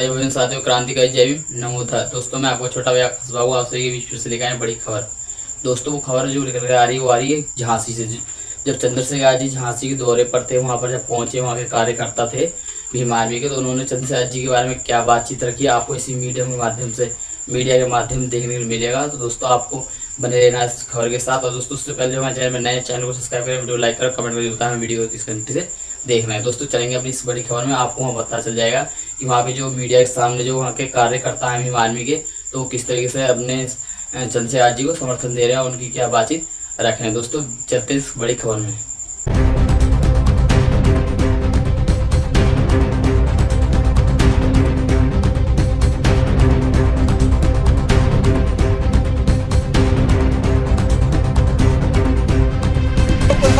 जय भीम साथियों, क्रांतिकारी जय भीम, नमो था। दोस्तों मैं आपको छोटा भैया बाबू आपसे ये विश्व से लेकर आए बड़ी खबर। दोस्तों वो खबर जो निकल कर आ रही है वो आ रही है झांसी से। जब चंद्रशेखर जी झांसी के दौरे पर थे, वहाँ पर जब पहुंचे वहाँ के कार्यकर्ता थे भीम आर्मी के, तो उन्होंने चंद्रशेखर जी के बारे में क्या बातचीत रखी आपको इसी मीडिया के माध्यम से देखने को मिलेगा। तो दोस्तों आपको बने रहना इस खबर के साथ। और दोस्तों उससे पहले हमारे चैनल में नए चैनल को सब्सक्राइब करें, वीडियो लाइक करें, कमेंट करके बताएं वीडियो किस घंटे से देखना है। दोस्तों चलेंगे अपनी इस बड़ी खबर में, आपको वहाँ पता चल जाएगा कि वहाँ पे जो मीडिया के सामने जो वहाँ के कार्यकर्ता हैं भीम आर्मी के, तो किस तरीके से अपने चंद्रशेखर जी को समर्थन दे रहे हैं, उनकी क्या बातचीत रख रहे हैं। दोस्तों चलते इस बड़ी खबर में।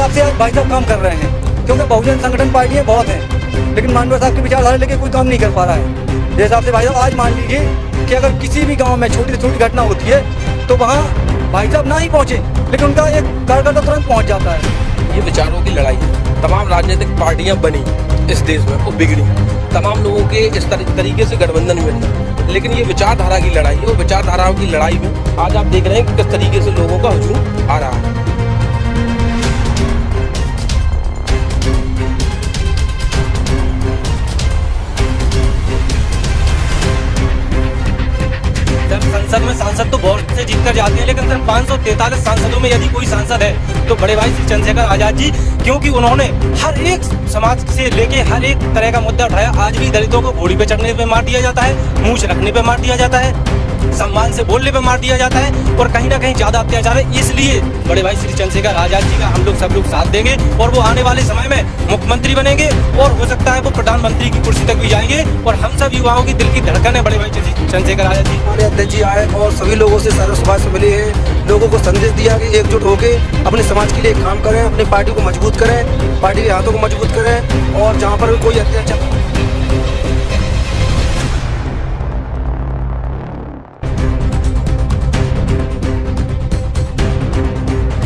से आज भाई साहब काम कर रहे हैं, क्योंकि बहुजन संगठन पार्टियां बहुत हैं, लेकिन मानवीय साहब की विचारधारा लेके कोई काम नहीं कर पा रहा है। जिस हिसाब से भाई साहब आज मान लीजिए कि अगर किसी भी गांव में छोटी से छोटी घटना होती है तो वहाँ भाई साहब ना ही पहुँचे, लेकिन उनका एक कार्यकर्ता तुरंत पहुँच जाता है। ये विचारों की लड़ाई है। तमाम राजनीतिक पार्टियां बनी इस देश में, वो बिगड़ी, तमाम लोगों के इस तरीके से गठबंधन बने, लेकिन ये विचारधारा की लड़ाई है। और विचारधाराओं की लड़ाई में आज आप देख रहे हैं कि किस तरीके से लोगों का हुजूम आ रहा है। संसद में सांसद तो बहुत से जीत कर जाते हैं, लेकिन सिर्फ 543 सांसदों में यदि कोई सांसद है तो बड़े भाई श्री चंद्रशेखर आजाद जी, क्योंकि उन्होंने हर एक समाज से लेके हर एक तरह का मुद्दा उठाया। आज भी दलितों को घोड़ी पे चढ़ने पे मार दिया जाता है, मूंछ रखने पे मार दिया जाता है, सम्मान से बोलने पे मार दिया जाता है, और कहीं ना कहीं ज्यादा अत्याचार है। इसलिए बड़े भाई श्री चंद्रशेखर आजाद जी का हम लोग सब लोग साथ देंगे, और वो आने वाले समय में मुख्यमंत्री बनेंगे, और हो सकता है वो प्रधानमंत्री की कुर्सी तक भी जाएंगे। और हम सब युवाओं की दिल की धड़कन है बड़े भाई चंद्रशेखर आजाद जी। हमारे अध्यक्ष जी आए और सभी लोगों से सारा समाज से मिले हैं, लोगों को संदेश दिया कि एकजुट होकर अपने समाज के लिए काम करें, अपनी पार्टी को मजबूत करें, पार्टी के हाथों को मजबूत करें, और जहाँ पर भी कोई अत्याचार।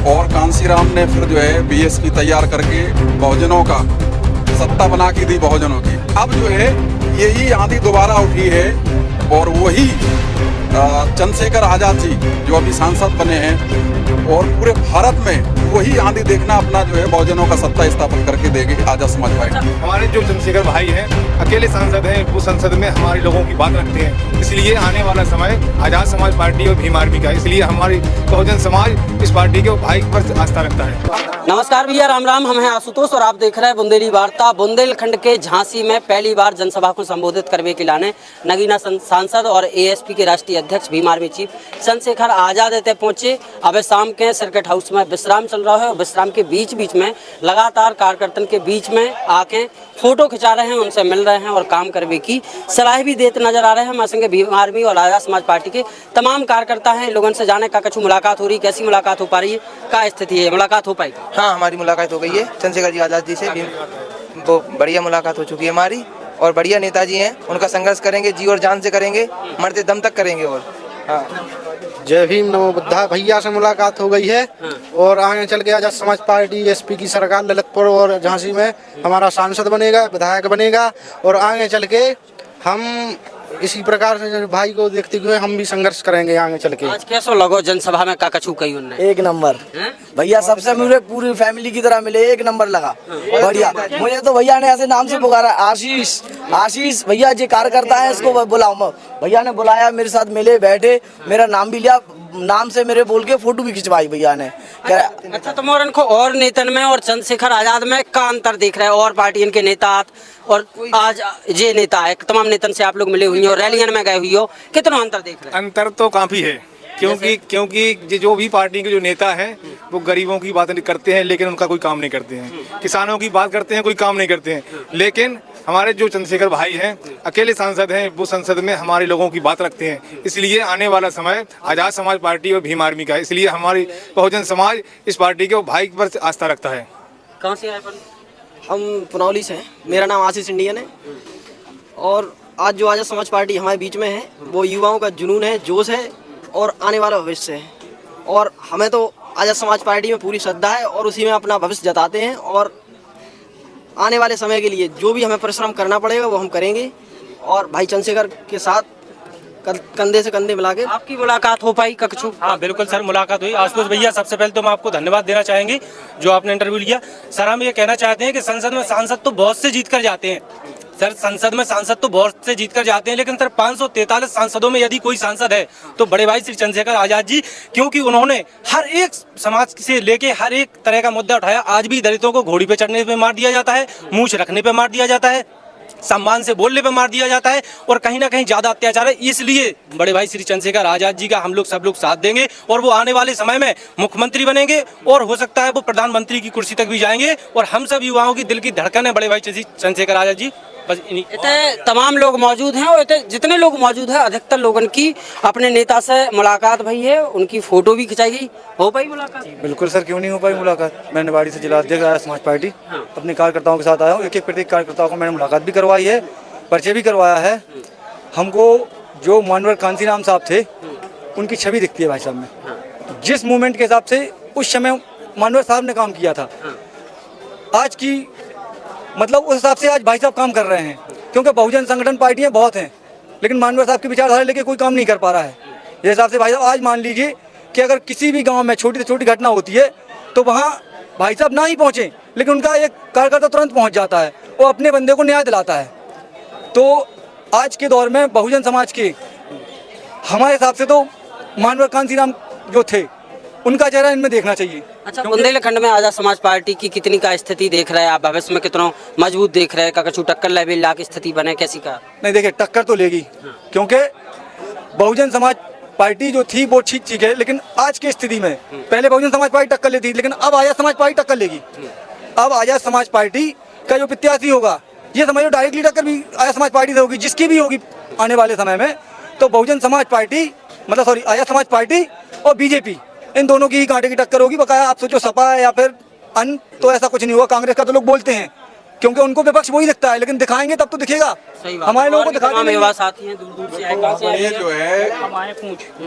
और कांसीराम ने फिर जो है बीएसपी तैयार करके बहुजनों का सत्ता बना के दी बहुजनों की। अब जो है यही आंधी दोबारा उठी है, और वही चंद्रशेखर आजाद जी जो अभी सांसद बने हैं, और पूरे भारत में वही आंधी देखना अपना जो है बहुजनों का सत्ता स्थापित करके देंगे आजाद समाज पार्टी। हमारे जो चंद्रशेखर भाई हैं अकेले सांसद हैं, वो संसद में हमारे लोगों की बात रखते हैं। इसलिए आने वाला समय आजाद समाज पार्टी और भीम आर्मी का, इसलिए हमारी बहुजन समाज इस पार्टी के भाई पर आस्था रखता है। नमस्कार भैया, राम राम। हम हैं आशुतोष और आप देख रहे हैं बुंदेली वार्ता। बुंदेलखंड के झांसी में पहली बार जनसभा को संबोधित करने के लाने नगीना सांसद और एएसपी के राष्ट्रीय अध्यक्ष भीम आर्मी चीफ चंद्रशेखर आजाद रहते पहुंचे। अब शाम के सर्किट हाउस में विश्राम चल रहा है, और विश्राम के बीच में लगातार कार्यकर्ताओं के बीच में आके फोटो खिंचा रहे हैं, उनसे मिल रहे हैं और काम करने की सलाह भी देते नजर आ रहे हैं। हमारे संगे भीम आर्मी और आजाद समाज पार्टी के तमाम कार्यकर्ता हैं। लोगों से जाने का कुछ मुलाकात हो रही, कैसी मुलाकात हो पा रही है, क्या स्थिति है, मुलाकात हो पाई? हाँ, हमारी मुलाकात हो गई है चंद्रशेखर जी आजाद जी से। वो बढ़िया मुलाकात हो चुकी है हमारी, और बढ़िया नेताजी हैं, उनका संघर्ष करेंगे, जी और जान से करेंगे, मरते दम तक करेंगे। और हाँ, जय भीम नमो बुद्धा भैया से मुलाकात हो गई है, और आगे चल के आजाद समाज पार्टी एसपी की सरकार ललितपुर और झांसी में हमारा सांसद बनेगा, विधायक बनेगा, और आगे चल के हम इसी प्रकार से भाई को देखते हुए हम भी संघर्ष करेंगे आगे चल के। आज कैसा लगो जनसभा में काकचू कही उन्होंने? एक नंबर भैया, सबसे मुझे पूरी फैमिली की तरह मिले, एक नंबर लगा, बढ़िया। मुझे तो भैया ने ऐसे नाम से पुकारा, आशीष आशीष भैया जी कार्यकर्ता है, इसको बुलाओ। भैया ने बुलाया, मेरे साथ मिले, बैठे, मेरा नाम भी लिया, नाम से मेरे बोल के फोटो भी खिंचवाई भैया ने। अच्छा तुम्हारे को और नेतन में और चंद्रशेखर आजाद में क्या अंतर देख रहे हैं? और पार्टियों के नेता और आज ये नेता है, तमाम नेतन से आप लोग मिले हुई हो, रैलियन में गए हुई हो, कितना अंतर देख रहे हैं? अंतर तो काफी है, क्योंकि जो भी पार्टी के जो नेता हैं वो गरीबों की बात करते हैं, लेकिन उनका कोई काम नहीं करते हैं। किसानों की बात करते हैं, कोई काम नहीं करते हैं। लेकिन हमारे जो चंद्रशेखर भाई हैं अकेले सांसद हैं, वो संसद में हमारे लोगों की बात रखते हैं। इसलिए आने वाला समय आजाद समाज पार्टी और भीम आर्मी का, इसलिए हमारी बहुजन समाज इस पार्टी के भाई पर आस्था रखता है। कहाँ से आए? हम पुनौली से हैं, मेरा नाम आशीष इंडियन है, और आज जो आजाद समाज पार्टी हमारे बीच में है वो युवाओं का जुनून है, जोश है, और आने वाला भविष्य है। और हमें तो आजाद समाज पार्टी में पूरी श्रद्धा है, और उसी में अपना भविष्य जताते हैं। और आने वाले समय के लिए जो भी हमें परिश्रम करना पड़ेगा वो हम करेंगे, और भाई चंद्रशेखर के साथ कंधे से कंधे मिला के आपकी मुलाकात हो पाई ककछु? हाँ बिल्कुल सर, मुलाकात हुई। आशुतोष भैया, सबसे पहले तो मैं आपको धन्यवाद देना चाहेंगे जो आपने इंटरव्यू लिया। सर हम ये कहना चाहते हैं कि संसद में सांसद तो बहुत से जीत कर जाते हैं सर, संसद में सांसद तो बहुत से जीत कर जाते हैं, लेकिन सर 543 सांसदों में यदि कोई सांसद है तो बड़े भाई श्री चंद्रशेखर आजाद जी, क्योंकि उन्होंने हर एक समाज से लेके हर एक तरह का मुद्दा उठाया। आज भी दलितों को घोड़ी पे चढ़ने पे मार दिया जाता है, मूछ रखने पे मार दिया जाता है, सम्मान से बोलने पे मार दिया जाता है और कहीं ना कहीं ज्यादा अत्याचार है। इसलिए बड़े भाई श्री चंद्रशेखर आजाद जी का हम लोग सब लोग साथ देंगे और वो आने वाले समय में मुख्यमंत्री बनेंगे और हो सकता है वो प्रधानमंत्री की कुर्सी तक भी जाएंगे। और हम सब युवाओं की दिल की धड़कन है बड़े भाई चंद्रशेखर आजाद जी। बस इतने तमाम लोग मौजूद हैं और इतने जितने लोग मौजूद हैं अधिकतर लोगों की अपने नेता से मुलाकात भई है, उनकी फोटो भी खिंचाई गई। हो पाई मुलाकात? बिल्कुल सर, क्यों नहीं हो पाई मुलाकात। मैं निवाड़ी से जिला अध्यक्ष आर्य समाज पार्टी अपने कार्यकर्ताओं के साथ आया हूँ। एक एक प्रत्येक कार्यकर्ताओं को मैंने मुलाकात भी करवाई है, परिचय भी करवाया है। हमको जो मानवर कांसीराम साहब थे उनकी छवि दिखती है भाई साहब में। जिस मूवमेंट के हिसाब से उस समय मानवर साहब ने काम किया था, आज की मतलब उस हिसाब से आज भाई साहब काम कर रहे हैं। क्योंकि बहुजन संगठन पार्टियां बहुत हैं, लेकिन मानवर साहब की विचारधारा लेके कोई काम नहीं कर पा रहा है। इस हिसाब से भाई साहब आज मान लीजिए कि अगर किसी भी गांव में छोटी से छोटी घटना होती है तो वहाँ भाई साहब ना ही पहुँचे, लेकिन उनका एक कार्यकर्ता तुरंत पहुँच जाता है, वो अपने बंदे को न्याय दिलाता है। तो आज के दौर में बहुजन समाज के हमारे हिसाब से तो मानवर कांसीराम जो थे उनका चेहरा इनमें देखना चाहिए। अच्छा, बुंदेलखंड में आजाद समाज पार्टी की कितनी का स्थिति देख रहे हैं आप? भविष्य में कितना मजबूत देख रहे हैं? ककछु टक्कर लेवल ला की स्थिति बने कैसी का? नहीं देखिए, टक्कर तो लेगी, क्योंकि बहुजन समाज पार्टी जो थी वो ठीक है, लेकिन आज की स्थिति में पहले बहुजन समाज पार्टी टक्कर लेती, लेकिन अब आजाद समाज पार्टी टक्कर लेगी। अब आजाद समाज पार्टी का जो प्रत्याशी होगा, ये समझो डायरेक्टली टक्कर भी आजाद समाज पार्टी से होगी, जिसकी भी होगी आने वाले समय में। तो बहुजन समाज पार्टी आजाद समाज पार्टी और बीजेपी, इन दोनों की ही कांटे की टक्कर होगी। बकाया आप सोचो सपा या फिर अन्य, तो ऐसा कुछ नहीं होगा। कांग्रेस का तो लोग बोलते हैं क्योंकि उनको विपक्ष वही दिखता है, लेकिन दिखाएंगे तब तो दिखेगा। हमारे लोगों को दिखाने युवा साथी हैं, दूर दूर से आए, कहाँ से आए? ये जो है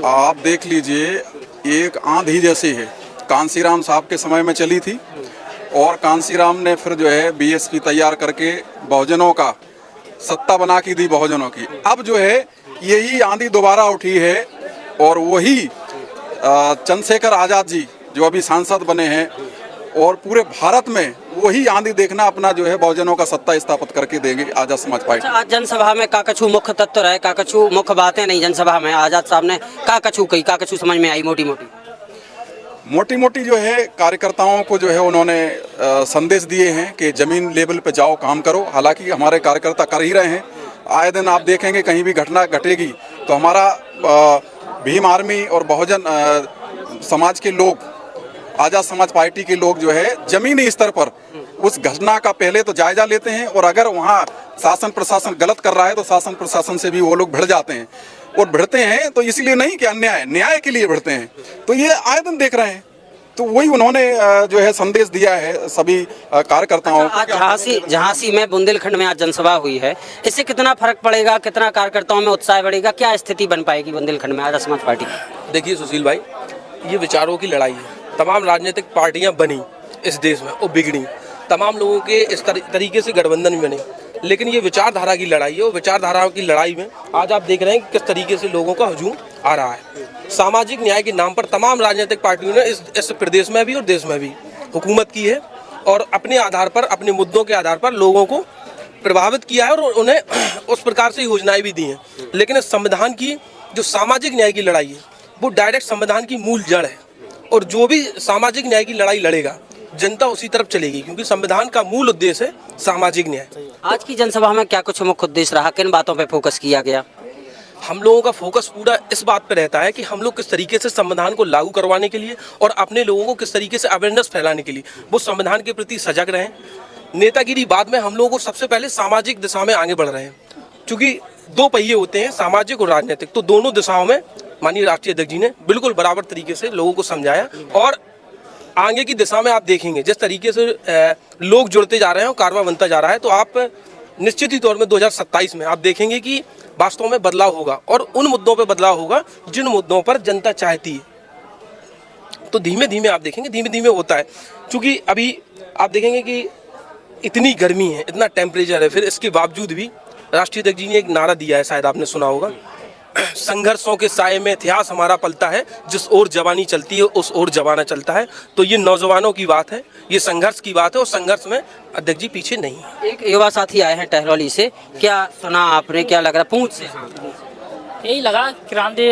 आप देख लीजिए, एक आंधी जैसी है, कांसीराम साहब के समय में चली थी और कांसीराम ने फिर जो है बीएसपी तैयार करके बहुजनों का सत्ता बना की दी बहुजनों की। अब जो है यही आंधी दोबारा उठी है और वही चंद्रशेखर आजाद जी जो अभी सांसद बने हैं और पूरे भारत में वही आंधी देखना अपना जो है बहुजनों का सत्ता स्थापित करके देंगे आजाद समाज पार्टी। आज जनसभा में काकछु मुख्य तत्व रहे, काकछु मुख्य बातें नहीं जनसभा में आजाद साहब ने काकछु कही, काकछु समझ में आई मोटी मोटी जो है कार्यकर्ताओं को जो है उन्होंने संदेश दिए हैं कि जमीन लेवल पे जाओ, काम करो। हालांकि हमारे कार्यकर्ता कर ही रहे हैं। आए दिन आप देखेंगे कहीं भी घटना घटेगी तो हमारा भीम आर्मी और बहुजन समाज के लोग, आजाद समाज पार्टी के लोग जो है जमीनी स्तर पर उस घटना का पहले तो जायजा लेते हैं और अगर वहाँ शासन प्रशासन गलत कर रहा है तो शासन प्रशासन से भी वो लोग भिड़ जाते हैं। और भिड़ते हैं तो इसलिए नहीं कि न्याय के लिए भिड़ते हैं। तो ये आए दिन देख रहे हैं, तो वही उन्होंने जो है संदेश दिया है सभी कार्यकर्ताओं को। झांसी में बुंदेलखंड में आज जनसभा हुई है, इससे कितना फर्क पड़ेगा, कितना कार्यकर्ताओं में उत्साह बढ़ेगा, क्या स्थिति बन पाएगी बुंदेलखंड में आजाद समाज पार्टी की? देखिए सुशील भाई, ये विचारों की लड़ाई है। तमाम राजनीतिक पार्टियां बनी इस देश में और बिगड़ी, तमाम लोगों के इस तरीके से गठबंधन बने, लेकिन ये विचारधारा की लड़ाई है। और विचारधाराओं की लड़ाई में आज आप देख रहे हैं किस तरीके से लोगों का हजूम आ रहा है। सामाजिक न्याय के नाम पर तमाम राजनीतिक पार्टियों ने इस प्रदेश में भी और देश में भी हुकूमत की है और अपने आधार पर, अपने मुद्दों के आधार पर लोगों को प्रभावित किया है और उन्हें उस प्रकार से योजनाएं भी दी हैं। लेकिन इस संविधान की जो सामाजिक न्याय की लड़ाई है वो डायरेक्ट संविधान की मूल जड़ है और जो भी सामाजिक न्याय की लड़ाई लड़ेगा जनता उसी तरफ चलेगी, क्योंकि संविधान का मूल उद्देश्य है सामाजिक न्याय। आज की जनसभा में क्या कुछ मुख्य उद्देश्य रहा, किन बातों पे फोकस किया गया? हम लोगों का फोकस पूरा इस बात पे रहता है कि हम लोग किस तरीके से संविधान को लागू करवाने के लिए और अपने लोगों को किस तरीके से अवेयरनेस फैलाने के लिए वो संविधान के प्रति सजग रहें। नेतागिरी बाद में हम लोगों को सबसे पहले सामाजिक दिशा में आगे बढ़ रहे हैं, क्योंकि दो पहिए होते हैं, सामाजिक और राजनीतिक। तो दोनों दिशाओं में माननीय राष्ट्रीय अध्यक्ष जी ने बिल्कुल बराबर तरीके से लोगों को समझाया और आगे की दिशा में आप देखेंगे जिस तरीके से लोग जुड़ते जा रहे हैं और कारवा बनता जा रहा है, तो आप निश्चित ही तौर में 2027 में आप देखेंगे कि वास्तव में बदलाव होगा और उन मुद्दों पे बदलाव होगा जिन मुद्दों पर जनता चाहती है। तो धीमे धीमे आप देखेंगे, धीमे धीमे होता है। क्योंकि अभी आप देखेंगे कि इतनी गर्मी है, इतना टेम्परेचर है, फिर इसके बावजूद भी राष्ट्रीय अध्यक्ष जी ने एक नारा दिया है, शायद आपने सुना होगा, संघर्षों के साये में इतिहास हमारा पलता है, जिस ओर जवानी चलती है उस ओर जमाना चलता है। तो ये नौजवानों की बात है, ये संघर्ष की बात है और संघर्ष में अध्यक्ष जी पीछे नहीं है। एक युवा साथी आए हैं टहरौली से, क्या सुना आपने, क्या लग रहा पूंछ से? यही लगा क्रांति,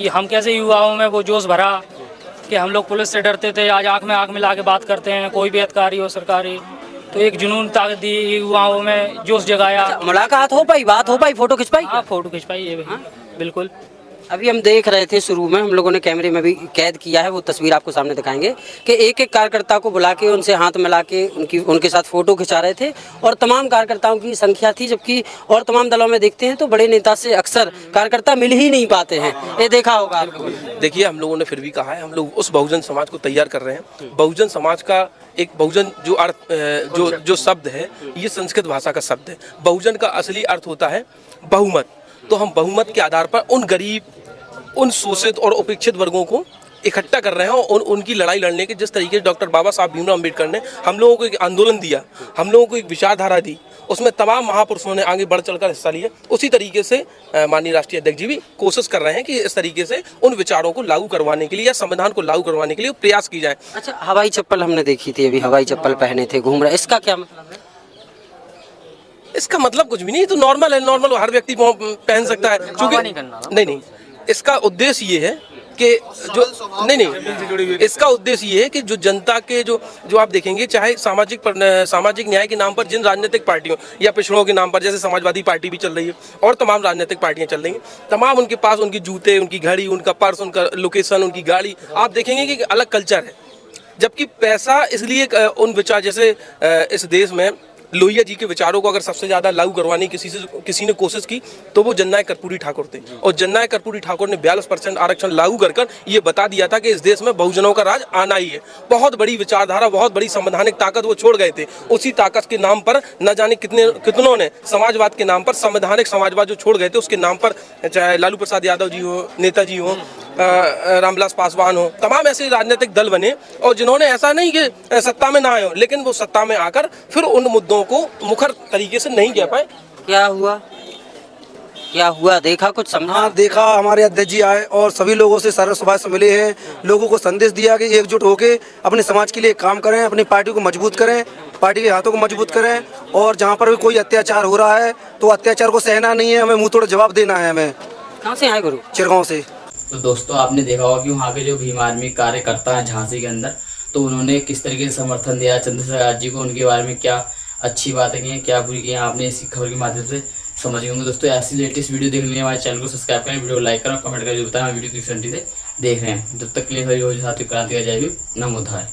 ये हम कैसे युवाओं में वो जोश भरा कि हम लोग पुलिस से डरते थे, आज आँख में आँख मिला के बात करते हैं, कोई भी अधिकारी हो सरकारी, तो एक जुनून ताकत दी युवाओं में, जोश जगाया। मुलाकात हो पाई, बात हो पाई, फोटो खिंच पाई? हाँ फोटो खिंच पाई, ये भी बिल्कुल। अभी हम देख रहे थे शुरू में, हम लोगों ने कैमरे में भी कैद किया है, वो तस्वीर आपको सामने दिखाएंगे कि एक एक कार्यकर्ता को बुला के उनसे हाथ मिला के उनके साथ फोटो खिंचा रहे थे और तमाम कार्यकर्ताओं की संख्या थी, जबकि और तमाम दलों में देखते हैं तो बड़े नेता से अक्सर कार्यकर्ता मिल ही नहीं पाते हैं, ये देखा होगा आपको। देखिए, हम लोगों ने फिर भी कहा है, हम लोग उस बहुजन समाज को तैयार कर रहे हैं। बहुजन समाज का एक बहुजन जो अर्थ जो शब्द है, ये संस्कृत भाषा का शब्द है। बहुजन का असली अर्थ होता है बहुमत। तो हम बहुमत के आधार पर उन गरीब, उन शोषित और उपेक्षित वर्गों को इकट्ठा कर रहे हैं और उनकी लड़ाई लड़ने के जिस तरीके से डॉक्टर बाबा साहब भीमराव अम्बेडकर ने हम लोगों को एक आंदोलन दिया, हम लोगों को एक विचारधारा दी, उसमें तमाम महापुरुषों ने आगे बढ़ चढ़कर हिस्सा लिया। उसी तरीके से माननीय राष्ट्रीय अध्यक्ष जी भी कोशिश कर रहे हैं कि इस तरीके से उन विचारों को लागू करवाने के लिए या संविधान को लागू करवाने के लिए प्रयास की जाए। अच्छा, हवाई चप्पल हमने देखी थी, अभी हवाई चप्पल पहने थे, घूम रहे, इसका क्या मतलब है? इसका मतलब कुछ भी नहीं, तो नॉर्मल है, नॉर्मल हर व्यक्ति पहन सकता है। क्योंकि नहीं, इसका उद्देश्य ये है कि जो नहीं, इसका उद्देश्य ये है कि जो जनता के जो आप देखेंगे, चाहे सामाजिक न्याय के नाम पर जिन राजनीतिक पार्टियों या पिछड़ों के नाम पर, जैसे समाजवादी पार्टी भी चल रही है और तमाम राजनीतिक पार्टियां चल रही हैं, तमाम उनके पास उनके जूते, उनकी घड़ी, उनका पर्स, उनका लोकेशन, उनकी गाड़ी, आप देखेंगे कि अलग कल्चर है। जबकि पैसा इसलिए उन विचार, जैसे इस देश में लोहिया जी के विचारों को अगर सबसे ज्यादा लागू करवाने की किसी ने कोशिश की तो वो जननायक कर्पूरी ठाकुर थे। और जननायक कर्पूरी ठाकुर ने 42% आरक्षण लागू कर ये बता दिया था कि इस देश में बहुजनों का राज आना ही है। बहुत बड़ी विचारधारा, बहुत बड़ी संवैधानिक ताकत वो छोड़ गए थे। उसी ताकत के नाम पर न जाने कितनों ने समाजवाद के नाम पर, संवैधानिक समाजवाद जो छोड़ गए थे, उसके नाम पर चाहे लालू प्रसाद यादव जी हो, नेताजी हो, रामविलास पासवान हो, तमाम ऐसे राजनीतिक दल बने और जिन्होंने ऐसा नहीं कि सत्ता में ना आए हो, लेकिन वो सत्ता में आकर फिर उन मुद्दों को मुखर तरीके से नहीं कह पाए। क्या हुआ देखा, कुछ समझा? हाँ देखा, हमारे अध्यक्ष जी आए और सभी लोगों से सर्व सभा से मिले हैं, लोगों को संदेश दिया कि एकजुट होकर अपने समाज के लिए काम करें, अपनी पार्टी को मजबूत करें, पार्टी के हाथों को मजबूत करें और जहाँ पर भी कोई अत्याचार हो रहा है तो अत्याचार को सहना नहीं है, हमें मुँह तोड़ जवाब देना है। हमें कहाँ से आए गुरु? चिरगांव से। तो दोस्तों, आपने देखा होगा कि वहाँ के जो भीम आर्मी कार्यकर्ता हैं झांसी के अंदर, तो उन्होंने किस तरीके से समर्थन दिया चंद्रशेखर आजाद जी को, उनके बारे में क्या अच्छी बातें की हैं, क्या बुरी की हैं, आपने इसी खबर के माध्यम से समझ गए होंगे। दोस्तों, ऐसी लेटेस्ट वीडियो देखने के लिए हमारे चैनल को सब्सक्राइब करें, वीडियो को लाइक करें और कमेंट करके बताएं वीडियो किस घंटे से देख रहे हैं। जब तक के लिए हरी हो साथी क्रांति का जय भीम, नमो बुद्धाय।